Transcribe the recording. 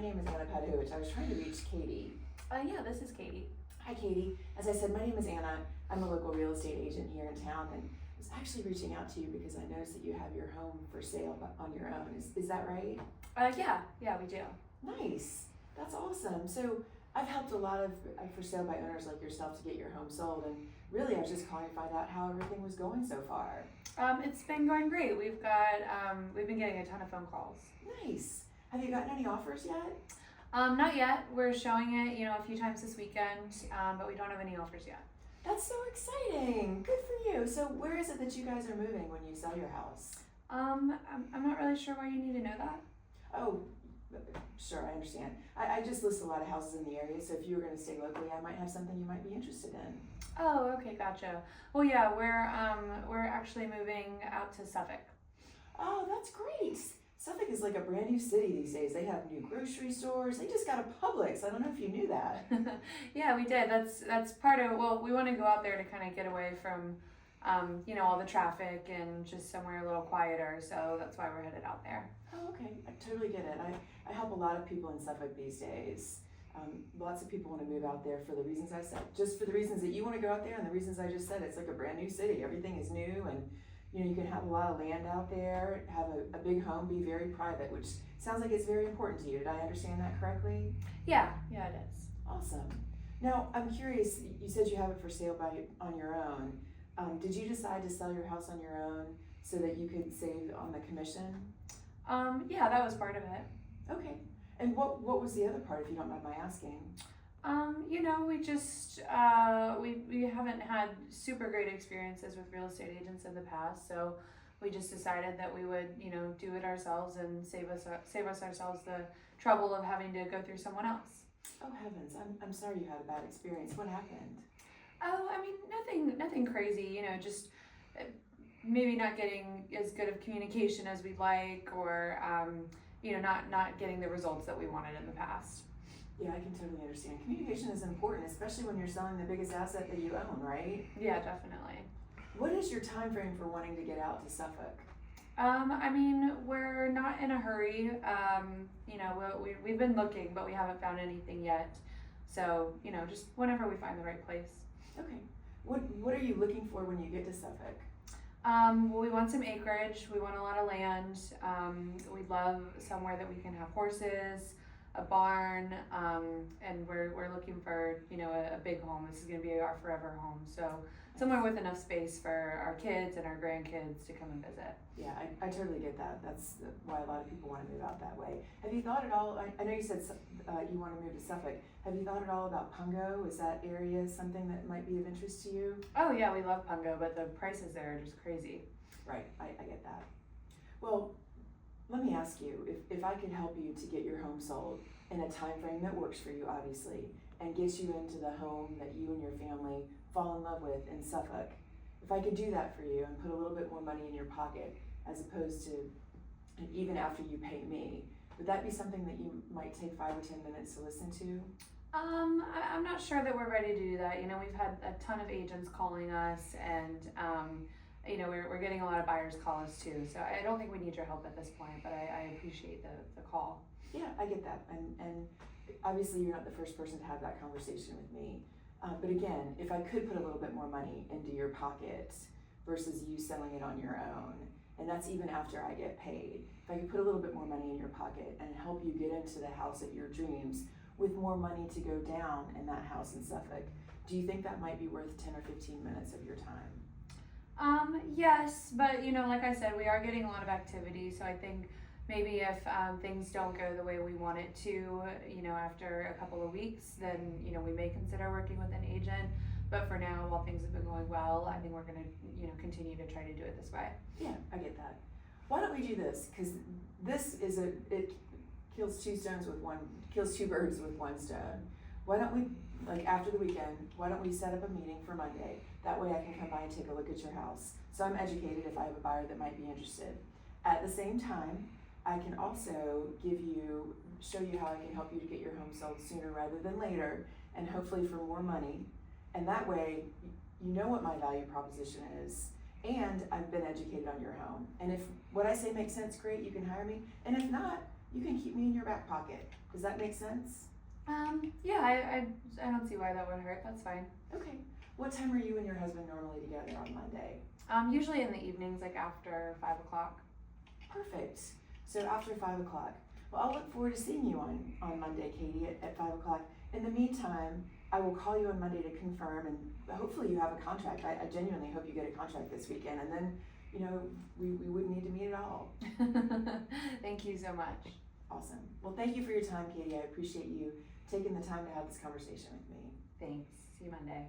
name is Anna Padovich. I was trying to reach Katie. Yeah, this is Katie. Hi, Katie. As I said, my name is Anna. I'm a local real estate agent here in town, and I was actually reaching out to you because I noticed that you have your home for sale on your own. Is that right? Yeah, we do. Nice. That's awesome. So I've helped a lot of for sale by owners like yourself to get your home sold, and really I was just calling to find out how everything was going so far. It's been going great. We've been getting a ton of phone calls. Nice. Have you gotten any offers yet? Not yet. We're showing it, a few times this weekend, but we don't have any offers yet. That's so exciting. Good for you. So where is it that you guys are moving when you sell your house? I'm not really sure why you need to know that. Oh, sure, I understand. I just list a lot of houses in the area, so if you were going to stay locally, I might have something you might be interested in. Oh, okay, gotcha. Well, yeah, we're actually moving out to Suffolk. Oh, that's great. Suffolk is like a brand new city these days. They have new grocery stores. They just got a Publix. I don't know if you knew that. Yeah, we did. That's part of, well, we want to go out there to kind of get away from, all the traffic and just somewhere a little quieter. So that's why we're headed out there. Oh, okay. I totally get it. I help a lot of people in Suffolk these days. Lots of people want to move out there for the reasons I said. Just for the reasons that you want to go out there and the reasons I just said. It's like a brand new city. Everything is new, and you can have a lot of land out there, have a big home, be very private, which sounds like it's very important to you. Did I understand that correctly? Yeah, it is. Awesome. Now, I'm curious, you said you have it for sale on your own. Did you decide to sell your house on your own so that you could save on the commission? Yeah, that was part of it. Okay. And what was the other part, if you don't mind my asking? We just, we haven't had super great experiences with real estate agents in the past, so we just decided that we would, do it ourselves and save us ourselves the trouble of having to go through someone else. Oh heavens, I'm sorry you had a bad experience. What happened? Oh, I mean, nothing crazy, just maybe not getting as good of communication as we'd like, or, not getting the results that we wanted in the past. Yeah, I can totally understand. Communication is important, especially when you're selling the biggest asset that you own, right? Yeah, definitely. What is your time frame for wanting to get out to Suffolk? We're not in a hurry. We've been looking, but we haven't found anything yet. So, just whenever we find the right place. Okay. What are you looking for when you get to Suffolk? Well, we want some acreage. We want a lot of land. We'd love somewhere that we can have horses, a barn, and we're looking for, a big home. This is going to be our forever home. So somewhere with enough space for our kids and our grandkids to come and visit. Yeah, I totally get that. That's why a lot of people want to move out that way. Have you thought at all, I know you said you want to move to Suffolk. Have you thought at all about Pungo? Is that area something that might be of interest to you? Oh yeah, we love Pungo, but the prices there are just crazy. Right, I get that. Well, let me ask you, if I could help you to get your home sold in a time frame that works for you, obviously, and gets you into the home that you and your family fall in love with in Suffolk, if I could do that for you and put a little bit more money in your pocket as opposed to, and even after you pay me, would that be something that you might take 5 or 10 minutes to listen to? I'm not sure that we're ready to do that. We've had a ton of agents calling us, and we're getting a lot of buyers call us too. So I don't think we need your help at this point, but I appreciate the call. Yeah, I get that, and obviously you're not the first person to have that conversation with me. But again, if I could put a little bit more money into your pocket versus you selling it on your own, and that's even after I get paid, if I could put a little bit more money in your pocket and help you get into the house of your dreams with more money to go down in that house in Suffolk, do you think that might be worth 10 or 15 minutes of your time? Yes, but like I said, we are getting a lot of activity, so I think maybe if things don't go the way we want it to, after a couple of weeks, then, we may consider working with an agent. But for now, while things have been going well, I think we're going to, continue to try to do it this way. Yeah, I get that. Why don't we do this? Because this is it kills two birds with one stone. Why don't we, after the weekend, why don't we set up a meeting for Monday? That way I can come by and take a look at your house. So I'm educated if I have a buyer that might be interested. At the same time, I can also show you how I can help you to get your home sold sooner rather than later, and hopefully for more money. And that way, you know what my value proposition is, and I've been educated on your home. And if what I say makes sense, great, you can hire me. And if not, you can keep me in your back pocket. Does that make sense? Yeah, I don't see why that would hurt. That's fine. Okay. What time are you and your husband normally together on Monday? Usually in the evenings, like after 5 o'clock. Perfect. So after 5 o'clock. Well, I'll look forward to seeing you on Monday, Katie, at 5 o'clock. In the meantime, I will call you on Monday to confirm, and hopefully you have a contract. I genuinely hope you get a contract this weekend, and then, you know, we wouldn't need to meet at all. Thank you so much. Awesome. Well, thank you for your time, Katie. I appreciate you taking the time to have this conversation with me. Thanks. See you Monday.